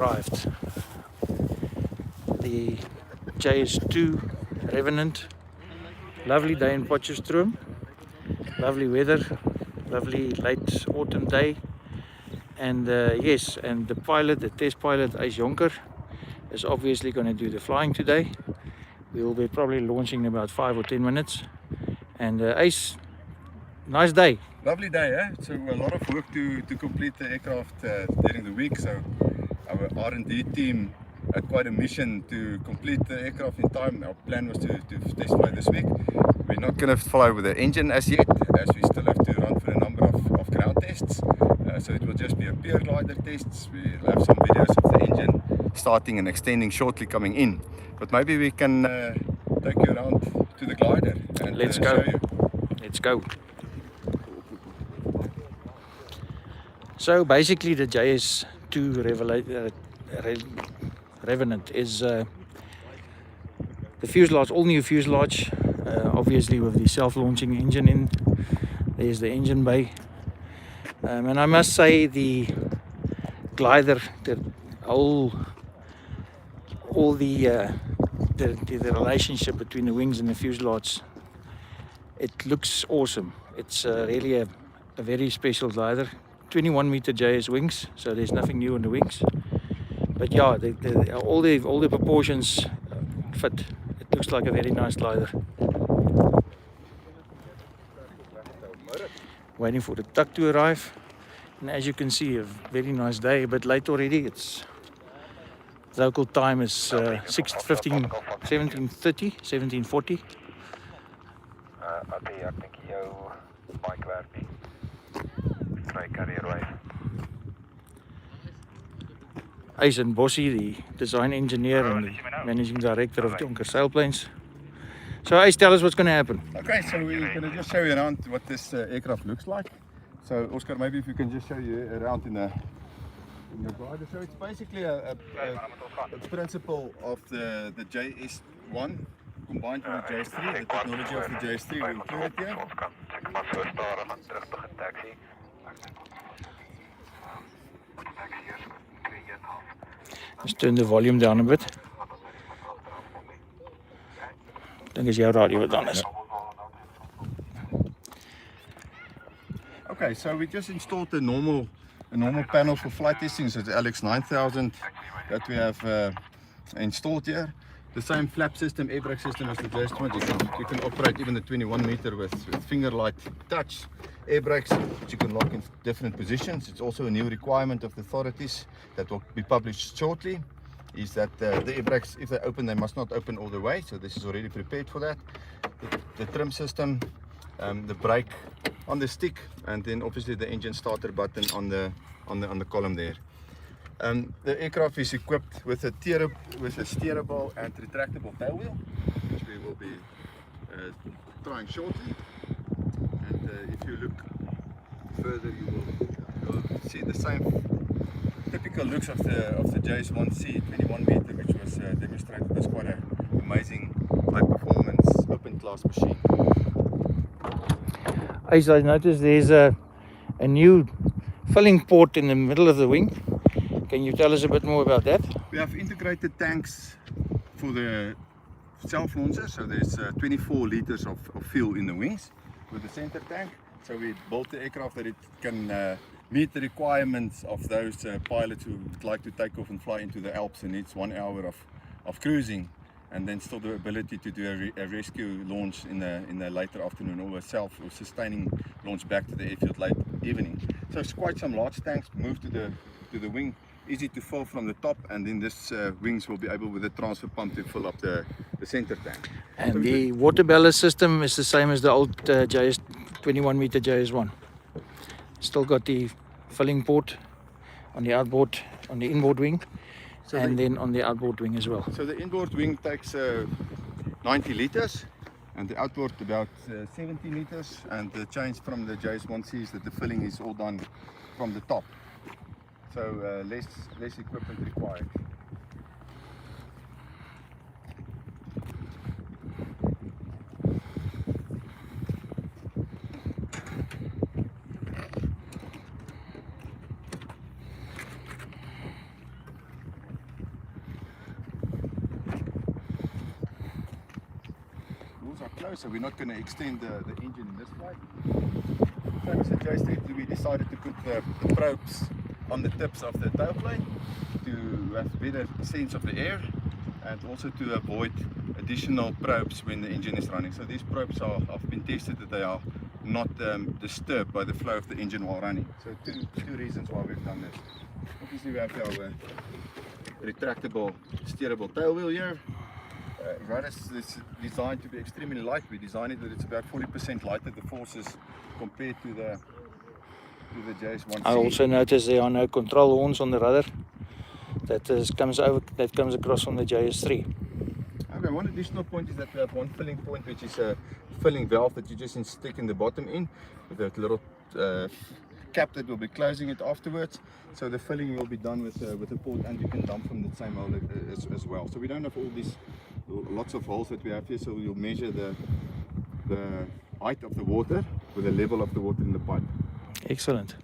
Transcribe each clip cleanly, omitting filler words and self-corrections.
Arrived. The JS2 Revenant. Lovely day in Potchefstroom. Lovely weather. Lovely late autumn day. And yes, and the pilot, the test pilot, Ace Jonker, is obviously going to do the flying today. We will be probably launching in about 5 or 10 minutes. And Ace, nice day. Lovely day, eh? So a lot of work to complete the aircraft during the week. So our R&D team had quite a mission to complete the aircraft in time. Our plan was to test fly this week. We're not going to fly with the engine as yet, as we still have to run for a number of ground tests. So it will just be a pure glider tests. We'll have some videos of the engine starting and extending shortly coming in. But maybe we can take you around to the glider and Let's go. show you. Let's go. So basically the JS2 Revenant is the fuselage, all new fuselage, obviously with the self-launching engine in. There's the engine bay. And I must say the glider, all the relationship between the wings and the fuselage, it looks awesome. It's really a very special glider. 21 meter JS wings, so there's nothing new on the wings. But yeah, all the proportions fit. It looks like a very nice glider. Waiting for the tuck to arrive, and as you can see, a very nice day. A bit late already. It's local time is 6:15, 17:30, 17:40. Ace and Bossy, the design engineer and the managing director of Jonker Sailplanes. So Ace, tell us what's going to happen. Okay, so we're going to just show you around what this aircraft looks like. So Oscar, maybe if you can just show you around in the glider. So it's basically a principle of the JS1 combined with the JS3, the technology of the JS3 we included here. Just turn the volume down a bit. I think it's your radio done this. Okay, so we just installed a normal panel for flight testing. So the Alex 9000 that we have installed here. The same flap system, air brake system as the JS1. You can operate even the 21 meter with finger light touch air brakes, which you can lock in different positions. It's also a new requirement of the authorities that will be published shortly, is that the air brakes, if they open, they must not open all the way. So this is already prepared for that. The trim system, the brake on the stick, and then obviously the engine starter button on the column there. The aircraft is equipped with a steerable and retractable tail wheel, which we will be trying shortly. And if you look further, you will see the same typical looks of the JS1C 21 meter, which was demonstrated as quite an amazing high performance open class machine. As I noticed, there's a new filling port in the middle of the wing. Can you tell us a bit more about that? We have integrated tanks for the self-launcher, so there's 24 liters of fuel in the wings with the center tank. So we built the aircraft that it can meet the requirements of those pilots who would like to take off and fly into the Alps and needs 1 hour of cruising, and then still the ability to do a rescue launch in the later afternoon, or a self or sustaining launch back to the airfield late evening. So it's quite some large tanks moved to the wing, easy to fill from the top, and then this wings will be able with the transfer pump to fill up the center tank. And so the water ballast system is the same as the old JS 21 meter JS1. Still got the filling port on the outboard, on the inboard wing, so and then on the outboard wing as well. So the inboard wing takes 90 liters, and the outboard about 70 liters. And the change from the JS1C is that the filling is all done from the top, so less equipment required. close, so we're not going to extend the engine in this flight. Same as the JS2, we decided to put the probes on the tips of the tailplane to have better sense of the air, and also to avoid additional probes when the engine is running. So these probes have been tested that they are not disturbed by the flow of the engine while running. So two reasons why we've done this. Obviously we have our retractable steerable tail wheel here. It's designed to be extremely light. We designed it that it's about 40% lighter, the forces, compared to the JS1C. I also noticed there are no control horns on the rudder. That comes across from the JS3. Okay, one additional point is that we have one filling point, which is a filling valve that you just stick in the bottom in with that little cap that will be closing it afterwards. So the filling will be done with a port, and you can dump from the same hole as well. So we don't have all these lots of holes that we have here, so you'll measure the height of the water with the level of the water in the pipe. Excellent.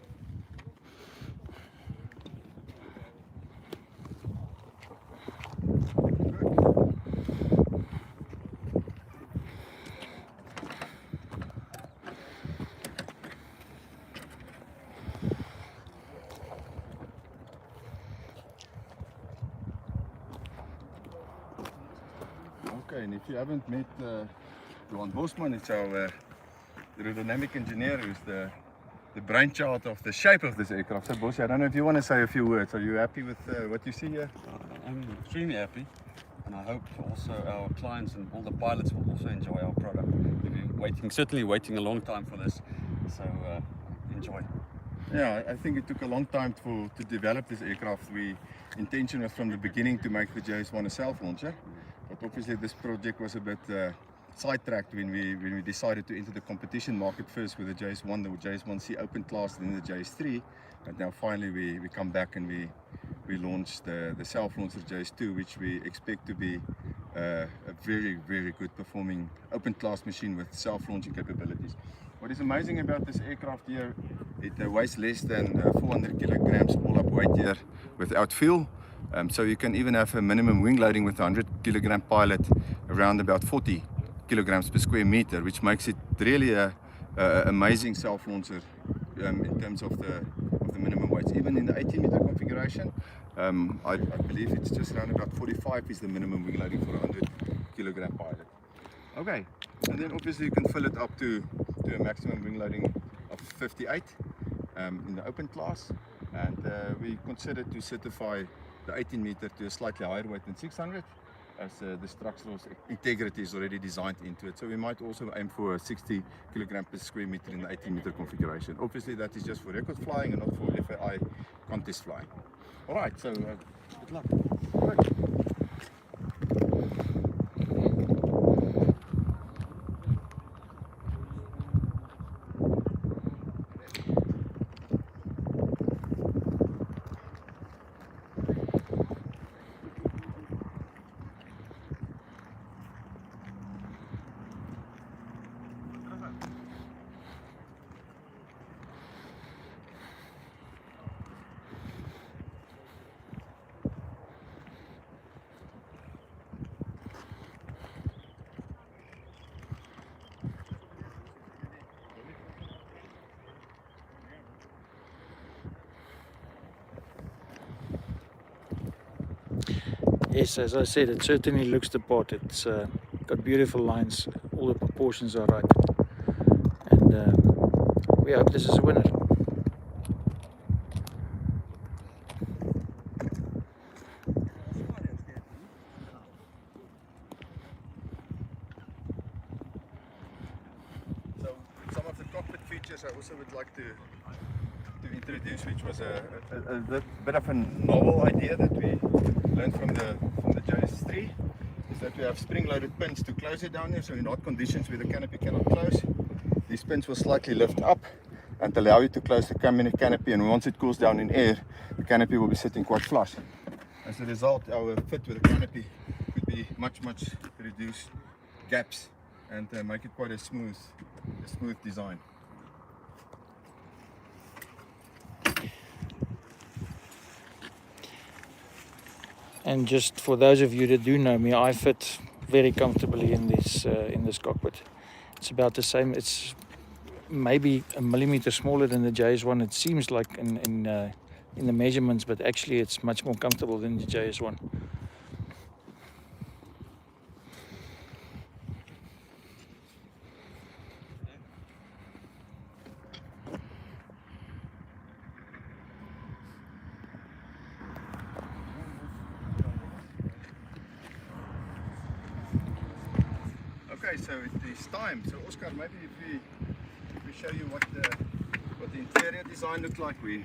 Okay, and if you haven't met Johan Bosman, it's our aerodynamic engineer who's the brainchild of the shape of this aircraft. So Bossy, I don't know if you want to say a few words. Are you happy with what you see here? I'm extremely happy, and I hope also our clients and all the pilots will also enjoy our product. They've been certainly waiting a long time for this, so enjoy. Yeah, I think it took a long time to develop this aircraft. Intention was from the beginning to make the JS1 a self-launcher, but obviously this project was a bit sidetracked when we decided to enter the competition market first with the JS1, the JS1C open class, then the JS3. But now finally we come back and we launched the self-launcher JS2, which we expect to be a very, very good performing open class machine with self-launching capabilities. What is amazing about this aircraft here, it weighs less than 400 kilograms all up weight here without fuel. So you can even have a minimum wing loading with a 100 kilogram pilot around about 40 kilograms per square meter, which makes it really a amazing self-launcher in terms of the minimum weights. Even in the 18-meter configuration, I believe it's just around about 45 is the minimum wing loading for a 100 kilogram pilot. Okay, and then obviously you can fill it up to a maximum wing loading of 58 in the open class, and we considered to certify the 18-meter to a slightly higher weight than 600, as the structural integrity is already designed into it. So we might also aim for a 60 kilogram per square meter in the 18-meter configuration. Obviously that is just for record flying and not for FAI contest flying. Alright, so good luck. Good. Yes, as I said, it certainly looks the part. It's got beautiful lines, all the proportions are right, and we hope this is a winner. So some of the cockpit features I also would like to introduce, which was a bit of a novel idea that we learned from the JS3, is that we have spring-loaded pins to close it down here. So in hot conditions where the canopy cannot close, these pins will slightly lift up and allow you to close the canopy, and once it cools down in air, the canopy will be sitting quite flush. As a result, our fit with the canopy could be much reduced gaps and make it quite a smooth design. And just for those of you that do know me, I fit very comfortably in this cockpit. It's about the same. It's maybe a millimeter smaller than the JS1. It seems like in the measurements, but actually it's much more comfortable than the JS1. Okay, so it is time. So Oscar, maybe if we show you what the interior design looked like. We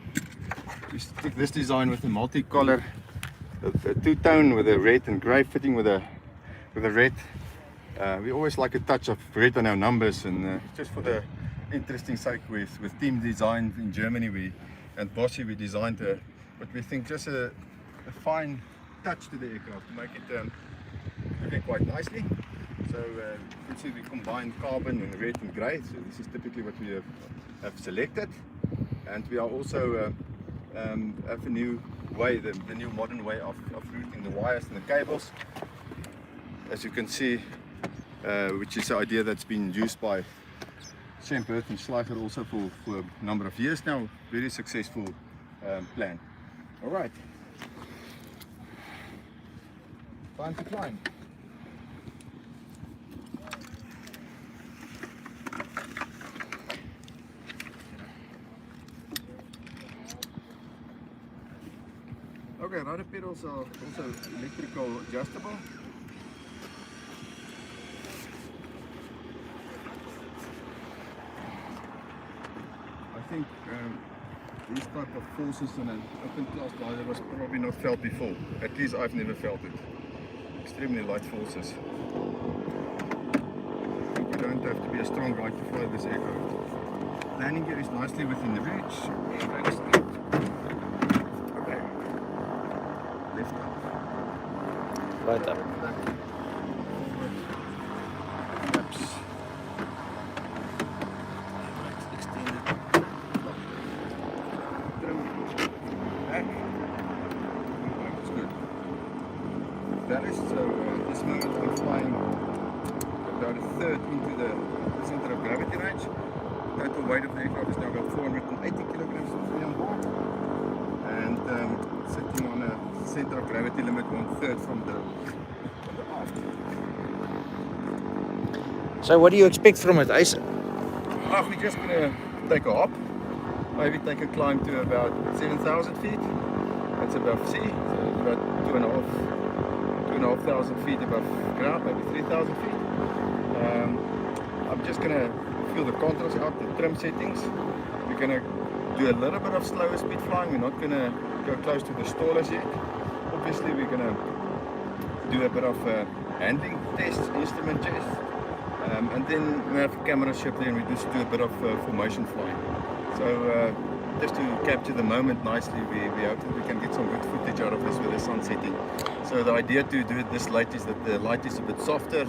stick this design with a multicolor, a two-tone with a red and grey fitting with a red. We always like a touch of red on our numbers, and just for the interesting sake, with team design in Germany and Bossy, we designed what we think just a fine touch to the aircraft to make it looking quite nicely. So you can see we combined carbon and red and grey, so this is typically what we have selected. And we are also have a new way, the new modern way of routing the wires and the cables, as you can see, which is an idea that's been used by Schempert and Schleicher also for a number of years now. Very successful plan. All right, time to climb. Okay, rudder pedals are also electrical adjustable. I think these type of forces on an open class glider was probably not felt before. At least I've never felt it. Extremely light forces. You don't have to be a strong guy to fly this aircraft. Landing gear is nicely within the reach. Okay. Left up. Right up. Back. Flaps. Extended. Trim. Back. That's good. That is so. At this moment we're flying about a third into the center of gravity range. Total weight of the aircraft is now about 480 kilograms fully on board, and sitting on a center of gravity limit 1/3 from the aft. So what do you expect from it, Ace? We're just going to take a hop, maybe take a climb to about 7,000 feet. That's above sea, so about 2,500 feet above ground, maybe 3,000 feet. I'm just going to feel the contrast out, the trim settings. We're going to do a little bit of slower speed flying. We're not going to go close to the stallers yet. Obviously we're going to do a bit of handling tests, instrument tests, and then we have a camera ship there and we just do a bit of formation flying. So just to capture the moment nicely, we hope that we can get some good footage out of this with the sun setting. So the idea to do it this late is that the light is a bit softer,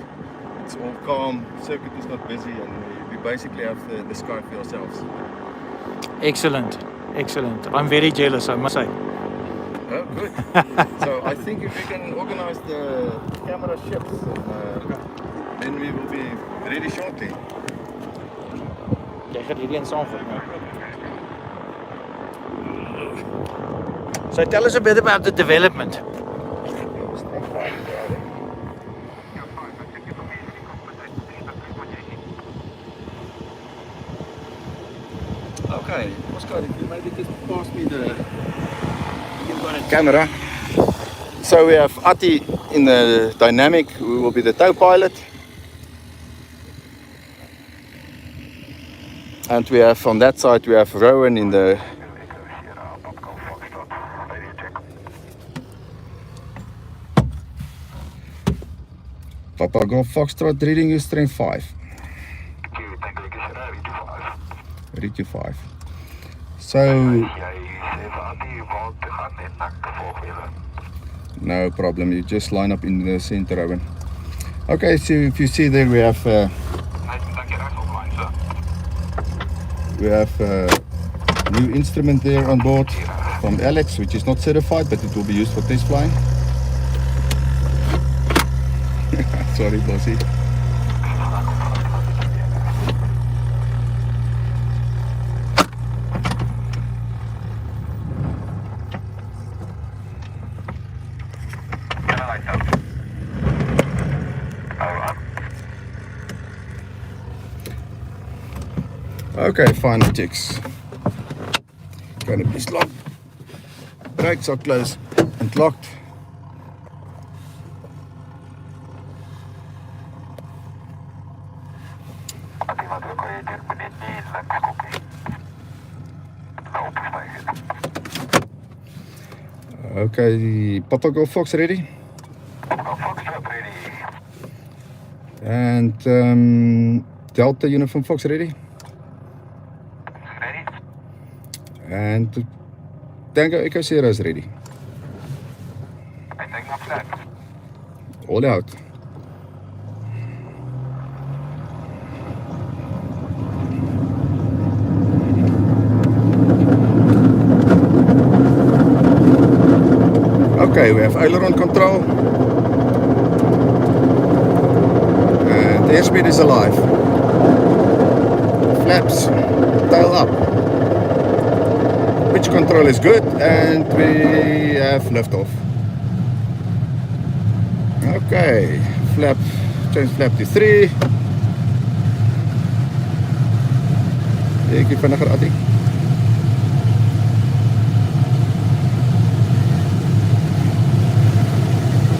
it's all calm, circuit is not busy, and we basically have the sky for ourselves. Excellent, excellent. I'm very jealous, I must say. Oh, good. So I think if we can organize the camera ships, then we will be ready shortly. Jy gaan hierdie een saamvat, né? So tell us a bit about the development. Okay, Oscar, if you maybe just pass me the camera. So we have Ati in the dynamic, who will be the tow pilot. And we have on that side, we have Rowan in the Papa Golf Foxtrot, reading you strength 5. Read you 5. So no problem, you just line up in the center, Rowan. Okay, so if you see there, we have a new instrument there on board from Alex, which is not certified, but it will be used for test flying. Sorry, bossy. Okay, final checks. Canopy's locked. Brakes are closed and locked. Okay, Papa Go Fox ready? And Delta Uniform Fox ready? And Tango Echo Sierra is ready. All out. Okay, we have aileron control. And the airspeed is alive. Flaps, tail up. Pitch control is good, and we have liftoff. Okay, flap, change flap to 3. Ek vinniger Attie.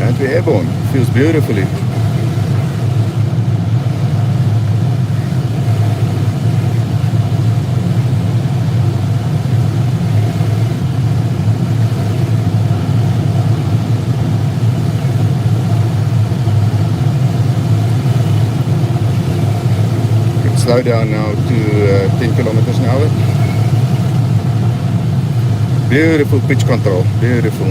And we're airborne. Feels beautifully. Slow down now to 10 kilometers an hour. Beautiful pitch control, beautiful.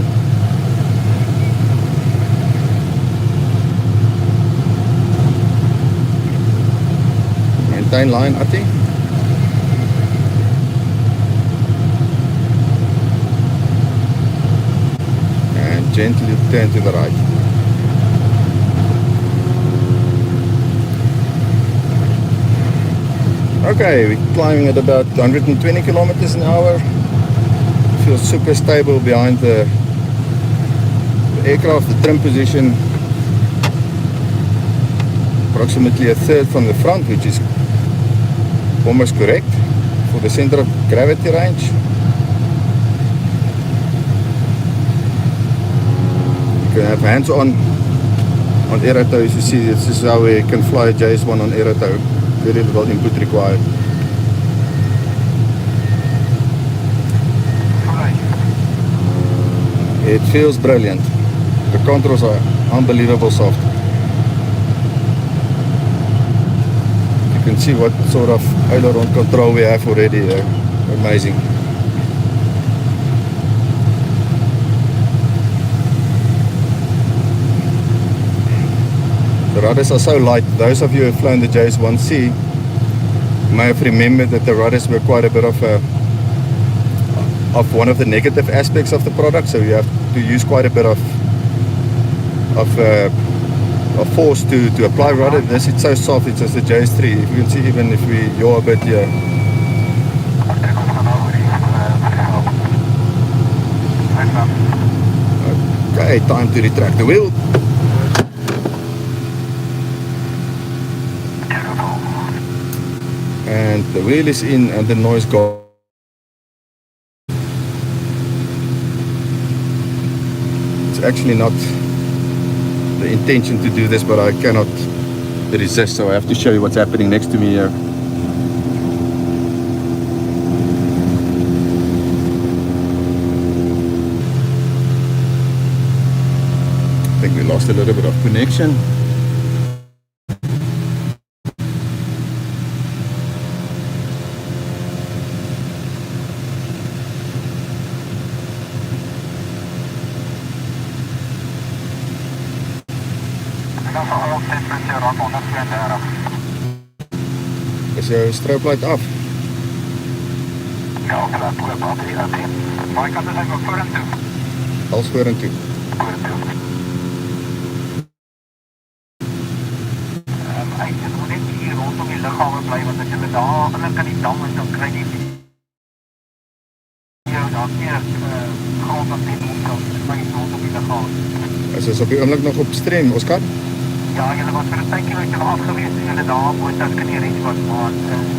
Maintain line, Attie. And gently turn to the right. Okay, we're climbing at about 120 kilometers an hour. Feels super stable behind the aircraft, the trim position. Approximately a third from the front, which is almost correct for the center of gravity range. You can have hands on aerotow. As you see, this is how we can fly a JS1 on aerotow. Very little input required. It feels brilliant. The controls are unbelievable soft. You can see what sort of aileron control we have already there. Amazing. The rudders are so light. Those of you who have flown the JS1C may have remembered that the rudders were quite a bit of one of the negative aspects of the product. So you have to use quite a bit of force to apply rudder. This it's so soft. It's just the JS3. If you can see, even if we yaw a bit here. Okay, time to retract the wheel. And the wheel is in and the noise gone. It's actually not the intention to do this, but I cannot resist, so I have to show you what's happening next to me here. I think we lost a little bit of connection. Is jou strobe light af? Ja, klaar, toe batterie uit. Maar ik kan dus even voor en toe. Als voor en toe. druk aan die dam is, dan kry jy daar meer grond wat net opkom, maar jy grond op die lichaam. Is ons op die oomblik nog op stream, Oscar? Ja, julle was vir 'n tydjie wat julle afgewees en julle daar moet as kan nie reeds was, maar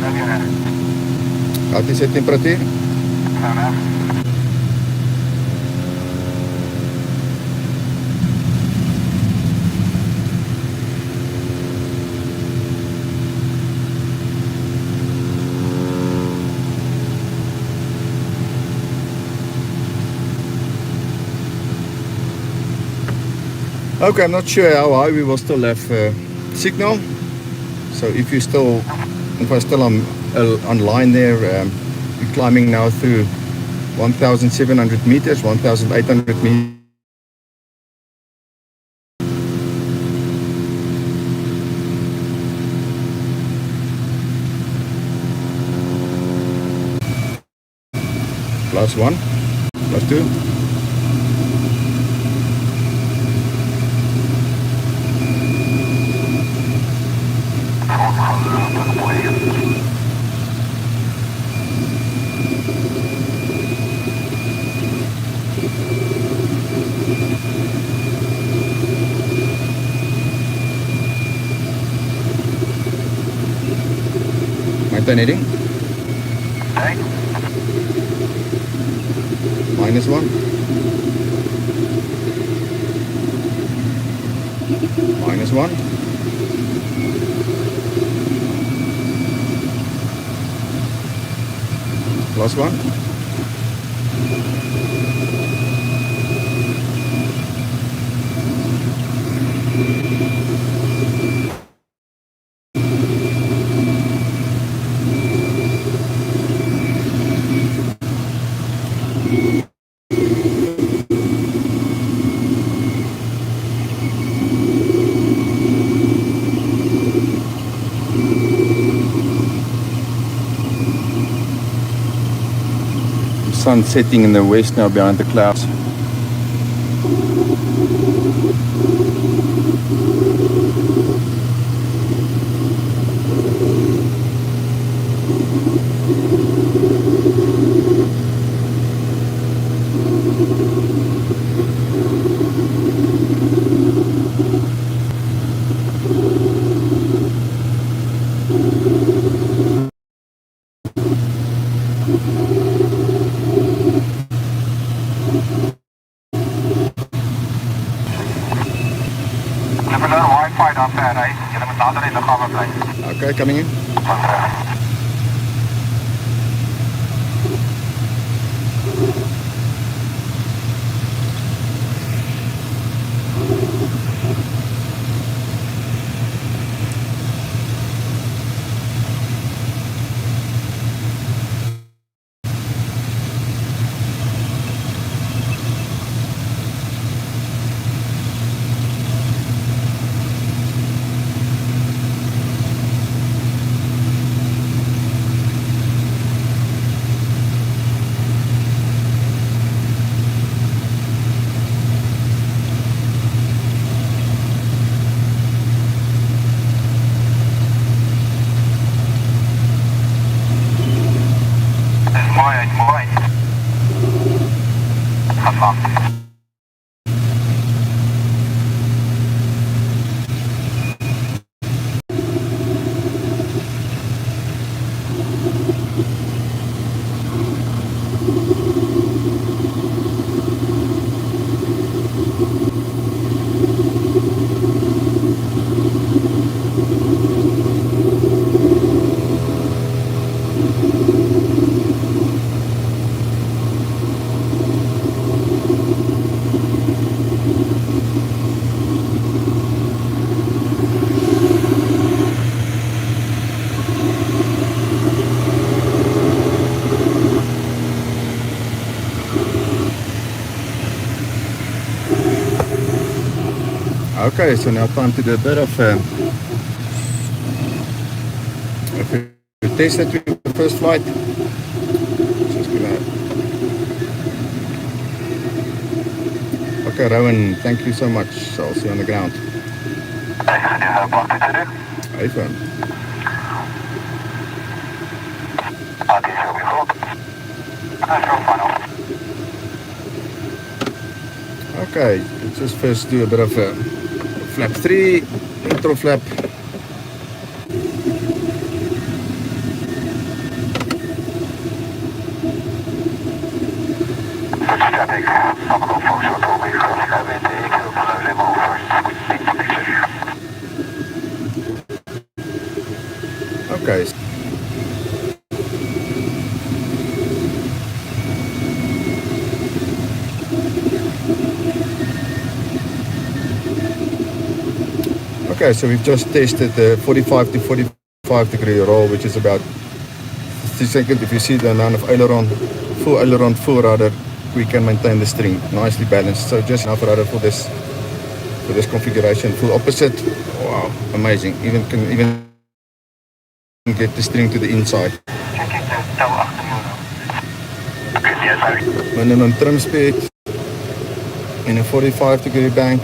nou weer reg. Wat is die temperatuur? Ja, Okay, I'm not sure how high we will still have signal. So if I still online there, we're climbing now through 1,700 meters, 1,800 meters. +1, +2. Maintain heading. Right. -1. -1. +1. Sun setting in the west now behind the clouds. Wi-Fi daar ver, hè? Julle moet nader in die lughawe bly. Okay, coming in. Mooi. Gaat lang. Okay, so now time to do a bit of a test that we the first flight. Just gonna... Okay, Rowan, thank you so much. So I'll see you on the ground. Hey, you have what to do? Even. Okay, let's just first do a bit of a flap 3, intro flap. Okay. Okay, so we've just tested the 45 to 45 degree roll, which is about 50 seconds. If you see the amount of aileron, full rudder, we can maintain the string nicely balanced. So just enough rudder for this configuration. Full opposite. Wow, amazing. Even get the string to the inside. Minimum trim speed in a 45 degree bank.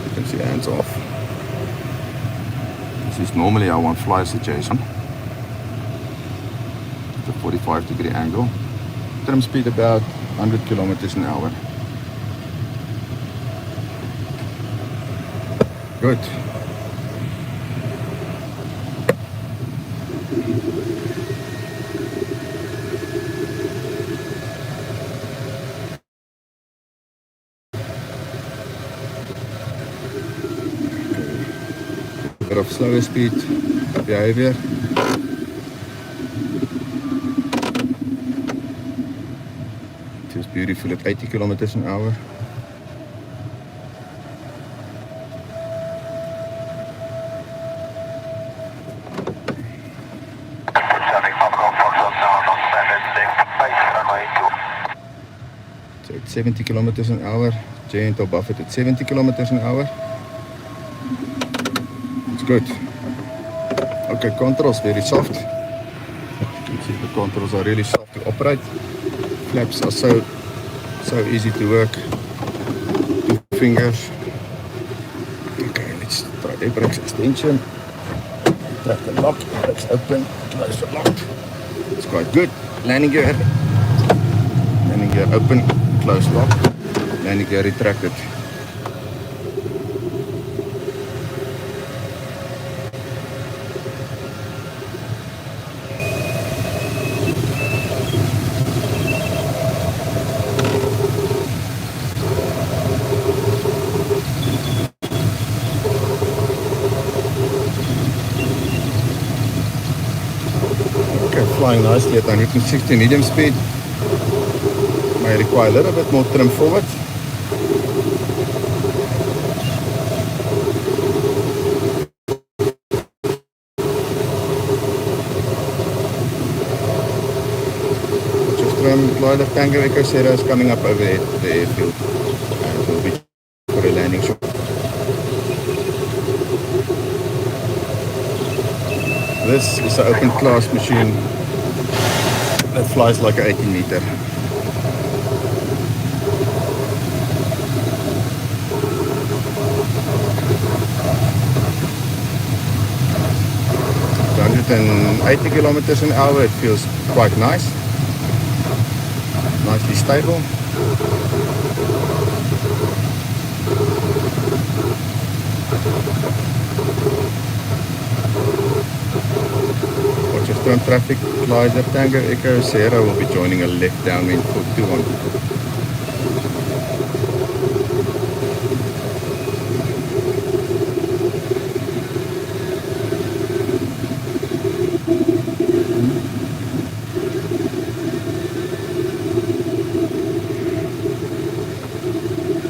You can see hands off. This is normally I won't fly as a JS1. It's a 45 degree angle. Trim speed about 100 kilometers an hour. Good. Bit of slower speed behavior. It is beautiful at 80 kilometers an hour. So at 70 kilometers an hour, gentle buffet at 70 kilometers an hour. It's good. Okay, controls very soft. You can see the controls are really soft to operate. Flaps are so easy to work. 2 fingers. Okay, let's try the brakes extension. Track the lock. Let's open. Close the lock. It's quite good. Landing gear. Landing gear open. Close lock. Landing gear retracted. Flying nicely at 160 medium speed. May require a little bit more trim forward. Just trim, glider Tango Echo Sierra is coming up over the airfield and will be for a landing shot. This is an open class machine that flies like an 18 meter. At 180 kilometers an hour, it feels quite nice. Nicely stable. From traffic, glider Tango Echo Sierra will be joining a left downwind for 2-1.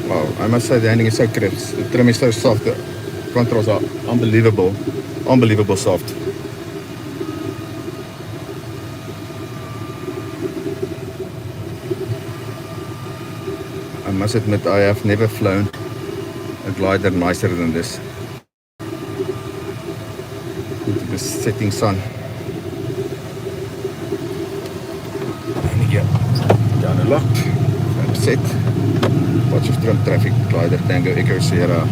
Wow, I must say the handling is so crisp, the trim is so soft, the controls are unbelievable soft. I must admit I have never flown a glider nicer than this. Into the setting sun. And here, down and locked, flap set. Watch of trim traffic, glider Tango Echo Sierra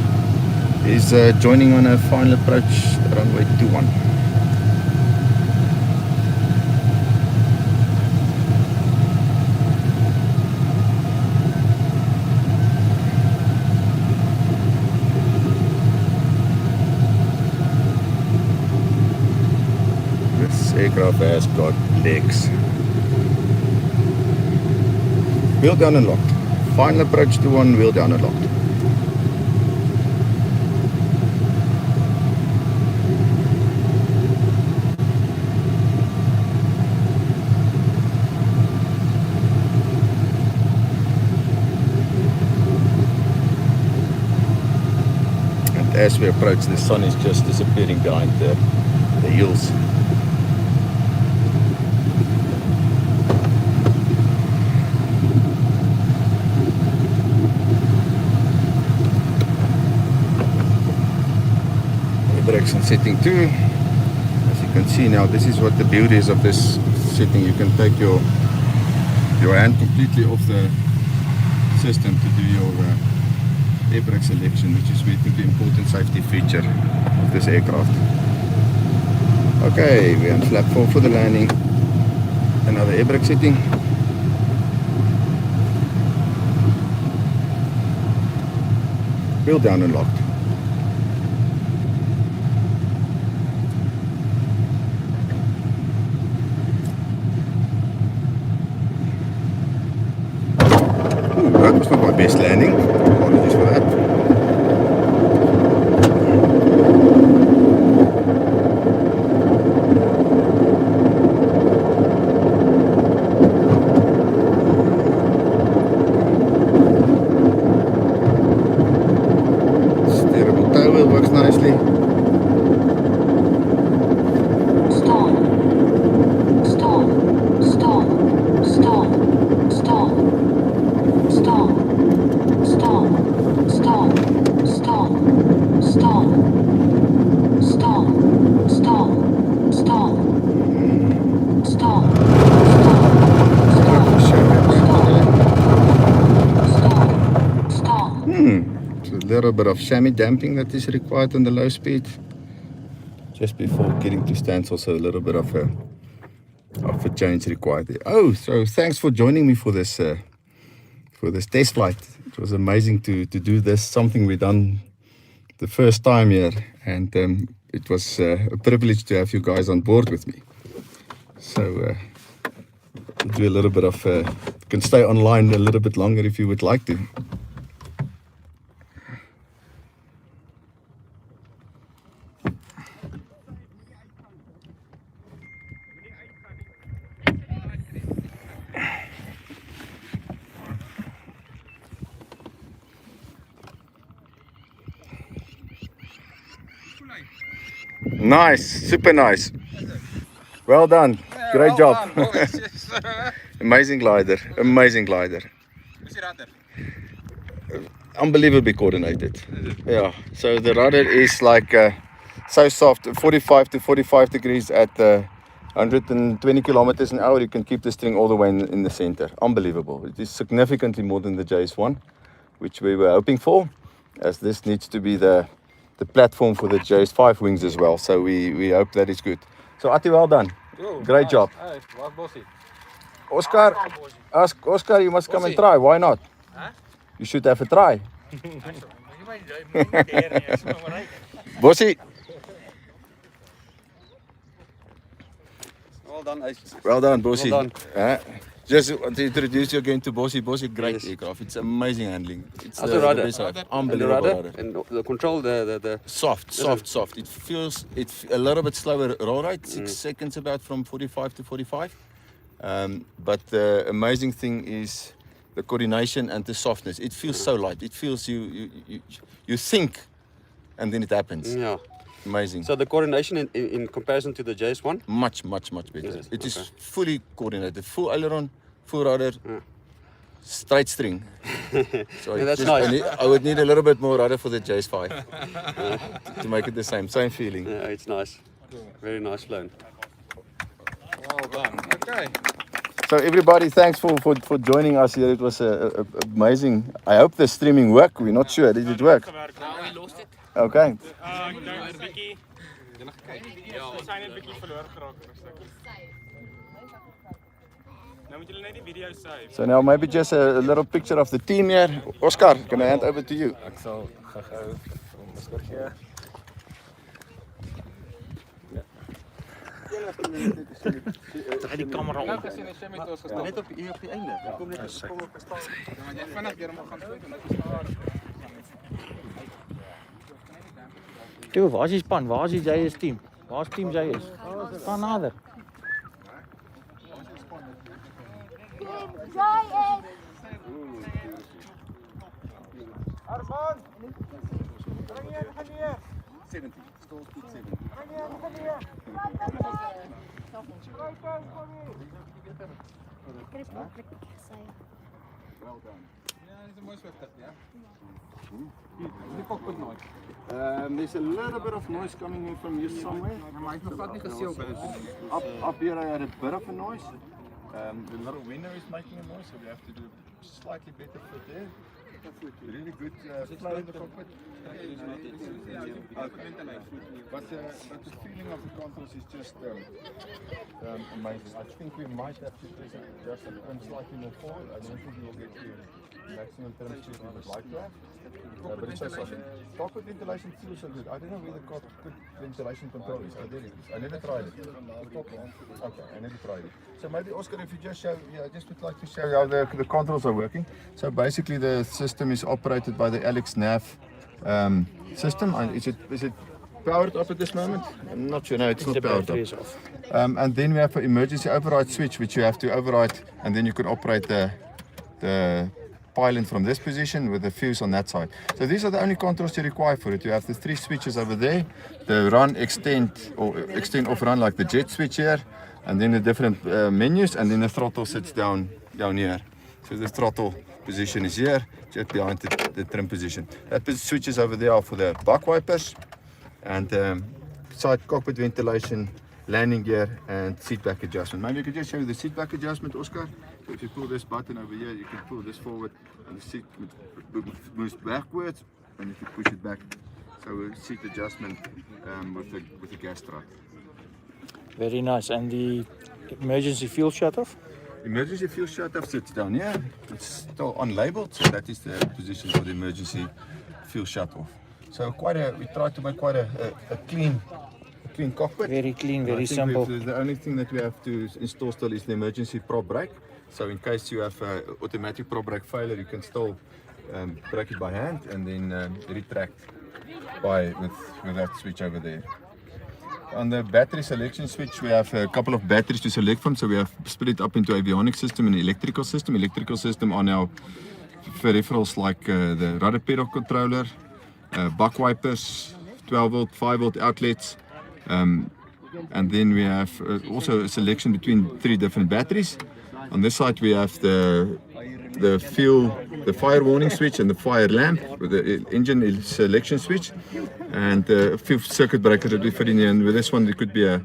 is joining on a final approach runway 21. aircraft has got legs. Wheel down and locked. Final approach to one, wheel down and locked. And as we approach, the sun is just disappearing behind the hills. Direction setting 2. As you can see now, this is what the beauty is of this setting. You can take your hand completely off the system to do your air brake selection, which is I think the important safety feature of this aircraft. Okay, we're on flap 4 for the landing. Another air brake setting. Wheel down and locked. That was not my best landing. Apologies for that. Steerable tail wheel works nicely. Stall. Stall. Stall. Stall. Stall. Stall. Stall. Stall. Stall. Stall. Stall. Stall. Stall. Stall. Stall. So a little bit of chamois damping that is required on the low speed. Just before getting to standstill, so a little bit of a change required there. Oh, so thanks for joining me for this test flight. It was amazing to do this, something we done the first time here, and it was a privilege to have you guys on board with me. So we'll do a little bit of can stay online a little bit longer if you would like to. Nice, super nice. Well done, great job. Amazing glider, amazing glider. Unbelievably coordinated. Yeah, so the rudder is like so soft, 45 to 45 degrees at 120 kilometers an hour. You can keep the string all the way in the center. Unbelievable. It is significantly more than the JS1, which we were hoping for, as this needs to be the platform for the JS5 wings as well. So we hope that is good. So Ati, well done. Great job. Oscar, Oscar, you must come and try. Why not? You should have a try. Bossy. Well done, Ace. Well done, Bossy. Well done. Just want to introduce you again to Bossy. Bossy, great aircraft. It's amazing handling. It's How's the rudder? best rudder. Unbelievable rudder. And the control, the Soft. It feels a little bit slower roll rate, 6 seconds about from 45 to 45. But the amazing thing is the coordination and the softness. It feels so light. It feels you think, and then it happens. Yeah. Amazing. So the coordination in comparison to the JS1? Much better. Is it? It is Okay. fully coordinated. Full aileron, full rudder, straight string. So Yeah, that's nice. I would need a little bit more rudder for the JS5 to make it the same feeling. Yeah, it's nice. Very nice flown. Well done. Okay. So everybody, thanks for joining us here. It was amazing. I hope the streaming worked. We're not sure. Did it work? We lost it. Okay. We zijn een beetje verloren geraakt voor een stukje. Nou moet jullie net die video save. So now maybe just a little picture of the team here. Oscar, can I hand over to you? Ek sal gou Oscar gee. Draai die camera om. Net op hier op die einde. Kom net kom op staan. Toe, waar is die span? Waar is die JS team? Waar is team JS? Gaan nader. Arman! Bring hier, gaan hier! 70, stall speed 70. Bring hier, gaan hier! Well done. There's a little bit of noise coming in from you somewhere. Up here I had a bit of a noise. The little window is making a noise, so we have to do slightly better fit there. Really good flow in the cockpit. But the feeling of the controls is just amazing. I think we might have to just turn slightly more forward. I don't think we will get to maximum turn speed we would like to have. But it's just cockpit ventilation feels so good. I don't know where the cockpit ventilation control is. I never tried it. Okay, I never tried it. So maybe Oscar, if you just show, I just would like to show you how the controls are working. So basically the system is operated by the Alex Nav system. Is it powered up at this moment? I'm not sure. No, it's not powered up. And then we have an emergency override switch, which you have to override, and then you can operate the pylon from this position with the fuse on that side. So these are the only controls you require for it. You have the 3 switches over there, the run, extend, or extend off run like the jet switch here, and then the different menus, and then the throttle sits down here. So the throttle position is here, just behind the trim position. That switch is over there for the buck wipers, and side cockpit ventilation, landing gear, and seat back adjustment. Maybe you could just show you the seat back adjustment, Oscar. So if you pull this button over here, you can pull this forward, and the seat moves backwards, and if you push it back, so a seat adjustment with the gas strut. Very nice. And the emergency fuel shut-off? Emergency fuel shut-off sits down here. It's still unlabeled, so that is the position for the emergency fuel shut-off. So we tried to make quite a clean cockpit. Very clean, very simple. The only thing that we have to install still is the emergency prop brake. So in case you have automatic prop brake failure, you can still brake it by hand and then retract with that switch over there. On the battery selection switch, we have a couple of batteries to select from. So we have split it up into avionics system and electrical system. Electrical system are now peripherals like the rudder pedal controller, buck wipers, 12 volt, 5 volt outlets. And then we have also a selection between 3 different batteries. On this side we have the fire warning switch and the fire lamp with the engine selection switch, and a few circuit breakers that we fit in here. And with this one it could be a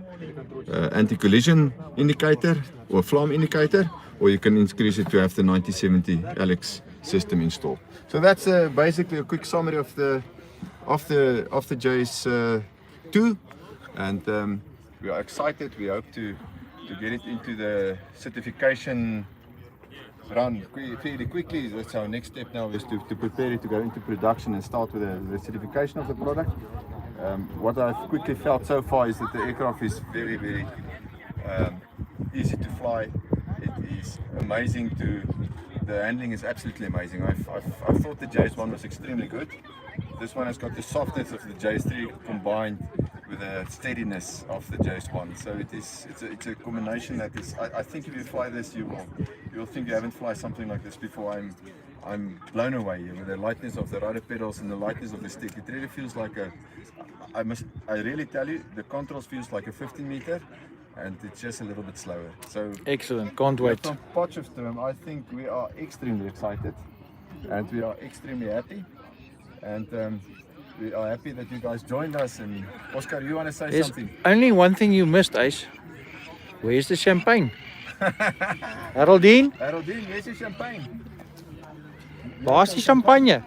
anti-collision indicator or a flame indicator, or you can increase it to have the 9070 Alex system installed. So that's basically a quick summary of the JS2, and we are excited. We hope to get it into the certification run fairly quickly. That's our next step now, is to prepare it to go into production and start with the certification of the product. What I've quickly felt so far is that the aircraft is very, very easy to fly. It is amazing the handling is absolutely amazing. I thought the JS1 was extremely good. This one has got the softness of the JS3 combined with the steadiness of the JS1. So it's a combination that is, I think if you fly this, you'll think you haven't fly something like this before. I'm blown away with the lightness of the rudder pedals and the lightness of the stick. It really feels like I really tell you, the controls feels like a 15 meter, and it's just a little bit slower. So excellent, can't wait. From Potchefstroom, I think we are extremely excited and we are extremely happy, and we are happy that you guys joined us. And Oscar, you want to say There's something? only one thing you missed, Ace. Where's the champagne? Haroldine, Haroldine, where's your champagne? waar is die champagne?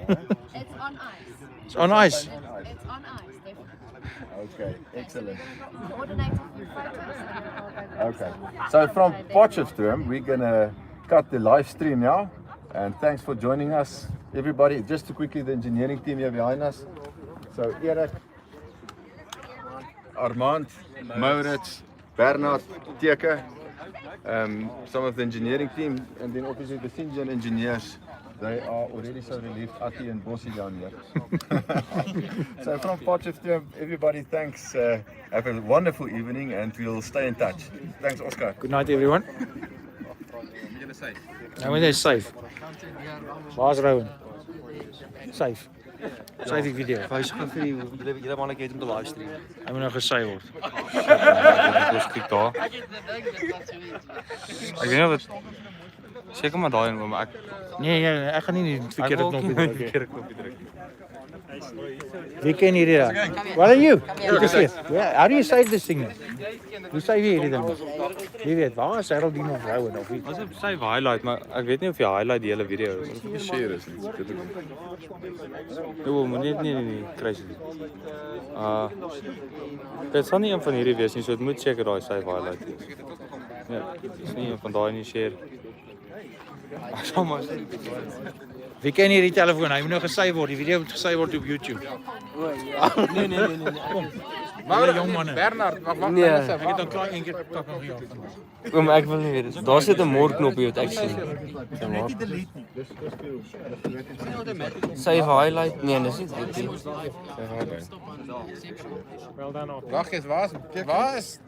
It's on ice. It's on ice. It's on ice, definitely. Okay, excellent. Coordinate a few photos and I'll go. Okay, so from Potchefstroom, we're gonna cut the live stream now, and thanks for joining us, everybody. Just to quickly, the engineering team here behind us. So Eric, Armand, Maurits, Bernard, Teke, some of the engineering team, and then obviously the Sinjan engineers. They are already so relieved, Ati and Bossy down here. So from Potchefstroom, everybody thanks. Have a wonderful evening and we'll stay in touch. Thanks, Oscar. Good night, everyone. Nou moet jy safe. Waar's Rowan? Safe. Safe die video. Wys gou vir julle manne net om te livestream. Hy moet nou gesy word. Ons kyk daar. Ek weet nie wat seker maar daai en oom ek Nee, ek gaan nie die verkeerde knoppie druk nie. verkeerde knoppie druk. Wie ken hierdie dan? What are you? Good to see you. Yeah, how do you save this thing? Hoe save jy hierdie ding? Wie weet, waar is Geraldine of Rowan of wie? Ons het sy highlight, maar ek weet nie of jy highlight die hele video is. Of die share is nie. Jo, moet net nie kruis nie. Dit sal nie een van hierdie wees nie, so dit moet seker daai sy highlight wees. Ja, dis nie een van daai nie share. Sommige Wie ken hierdie telefoon? Hy moet nou gesy word. Die video moet gesy word op YouTube. Nee. Maar jong manne. Bernard, wag. Nee. Ek het dan klaar een keer tak nog hier. Oom, ek wil nie weet. Daar sit 'n moordknoppie wat ek sien. Save highlight. Nee, dis nie dit nie. Wag eens, waar is?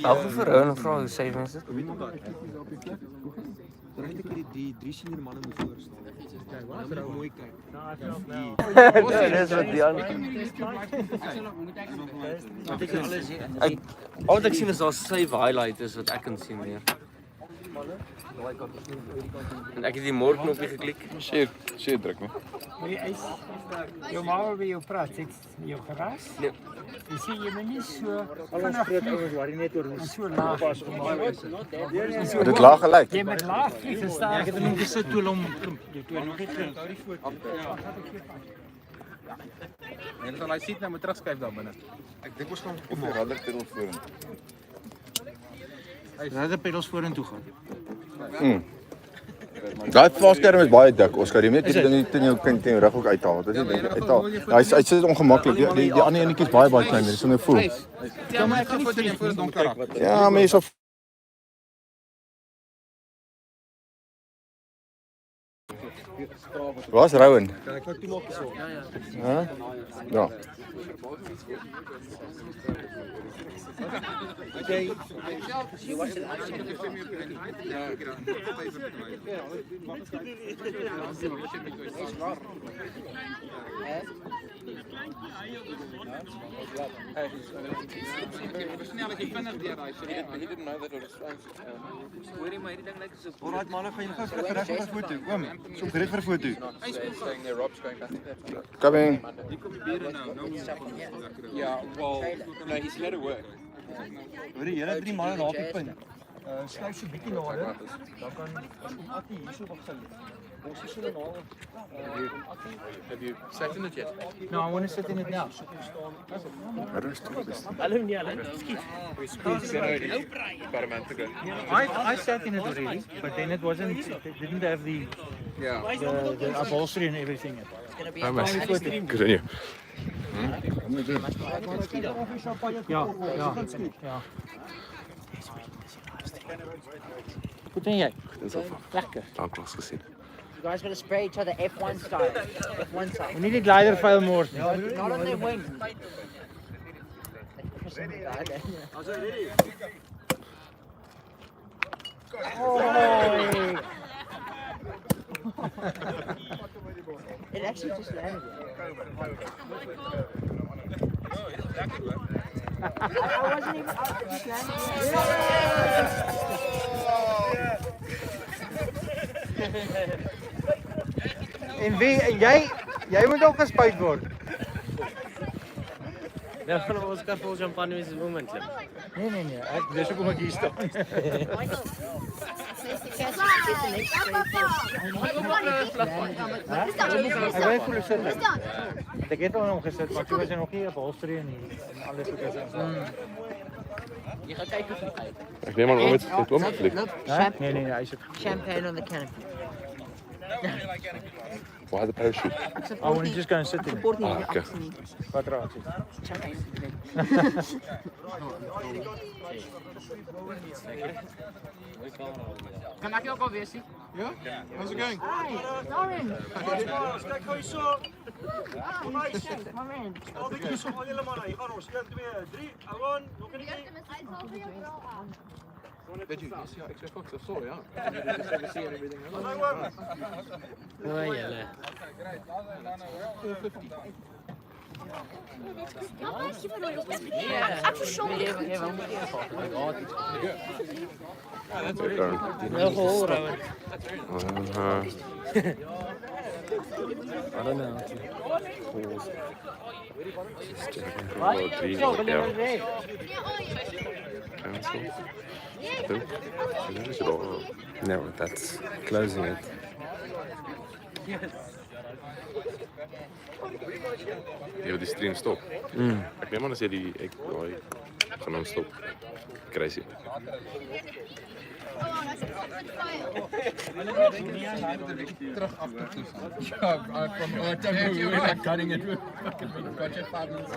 Alhoewel vir hulle vra hoe save mens dit. Die drie senior mannen moet voorstaan. Kijk, waar is nou mooi kijken. Dis wat die ander. Al wat ek sien is daar save highlight is wat ek kan sien meer. En ek het die moordknopie geklik. Share druk nie. Jou ma wil by jou praat, het jou geraas? Nee. Jy sê jy moet nie so Al ons groot ouens waar net oor hoe so laag Dit laag gelyk. jy met laag vlieg en staan. Ek het hom gesit toe hom die twee nog nie gekry. En dan hy sit nou met terugskuif daar binne. Ek dink ons gaan op die radar pedal vorentoe. Hy het die pedals vorentoe gaan. Daai vasskerm is baie dik. Oscar, jy moet net hierdie ding teen jou kind teen jou rug ook uithaal. Dit is nie uithaal. Hy sit ongemaklik. Die ander enetjie is baie kleiner. Dis so 'n voel. Ja, maar ek gaan foto neem voor dit donker raak. Ja, maar jy's Waar's Rowan? Kan ek nou toemaak so? Hæ? Ja. Alright manne, gaan julle gou gereed vir 'n foto. Oom, so gereed vir 'n foto. Coming. Ja, well, no, he's let it work. Hoor jy, julle drie manne daar op die punt. Skuif so bietjie nader. Dan kan Ati hierso begin. Ons is so nader. Have you sat in it yet? No, I want to sit in it now. I sat in it already, but then it didn't have the upholstery and everything. Good on you. Ja. Goed en jy? Lekker. Dankbaar gesien. You guys gonna spray each other F1 style. F1 style. We need die glider vuil mors nie. Not on their wing. It actually just landed. I wasn't even. I just landed. En jy moet ook gespuit word. Ja, van ons kan vol champagne wees is moment. Nee. Dis hoekom ek hier staan. Hy wil voel sit. Ek het hom gesit, maar toe was hy nog nie op holstery en alles wat is. Jy gaan kyk hoe dit. Ek neem aan om dit oomgevlieg. Nee, hy sit. Champagne on the canopy. Why the parachute? I want to just go and sit in it. Oh, okay. Wat raak jy? Kan ek jou ook al weer sien? Ja? How's it going? Lauren. Kijk hoe je zo. Moment. Al die kies om helemaal naar. Gaan ons. 1, 2, 3. Gewoon. Nog een keer. Did you? Yes, yeah, extra Fox, I saw, yeah. Did you just ever see everything else? Hoe julle? 450. That's okay. No gehoor hoor. I don't know. No, that's closing it. Ja, die stream stop. Ek neem aan as jy die gaan hom stop. Crazy. Terug af te gaan. Ja, from cutting it with fucking gotcha patterns.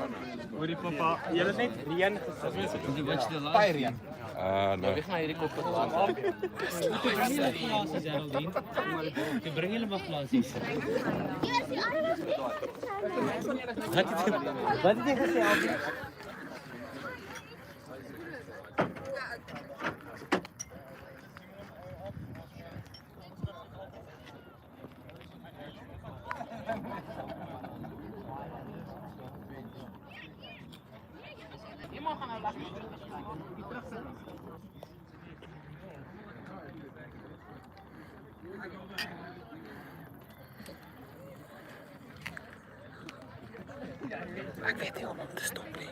Hoorie pappa, jy het net reën gesit. Die wat jy Baie reën. No. Wie gaan hierdie kop laat? Ek bring julle glasies Geraldine. Ek bring julle maar glasies. Wat het jy gesê Alfie? Ek weet nie hoe om te stop nie.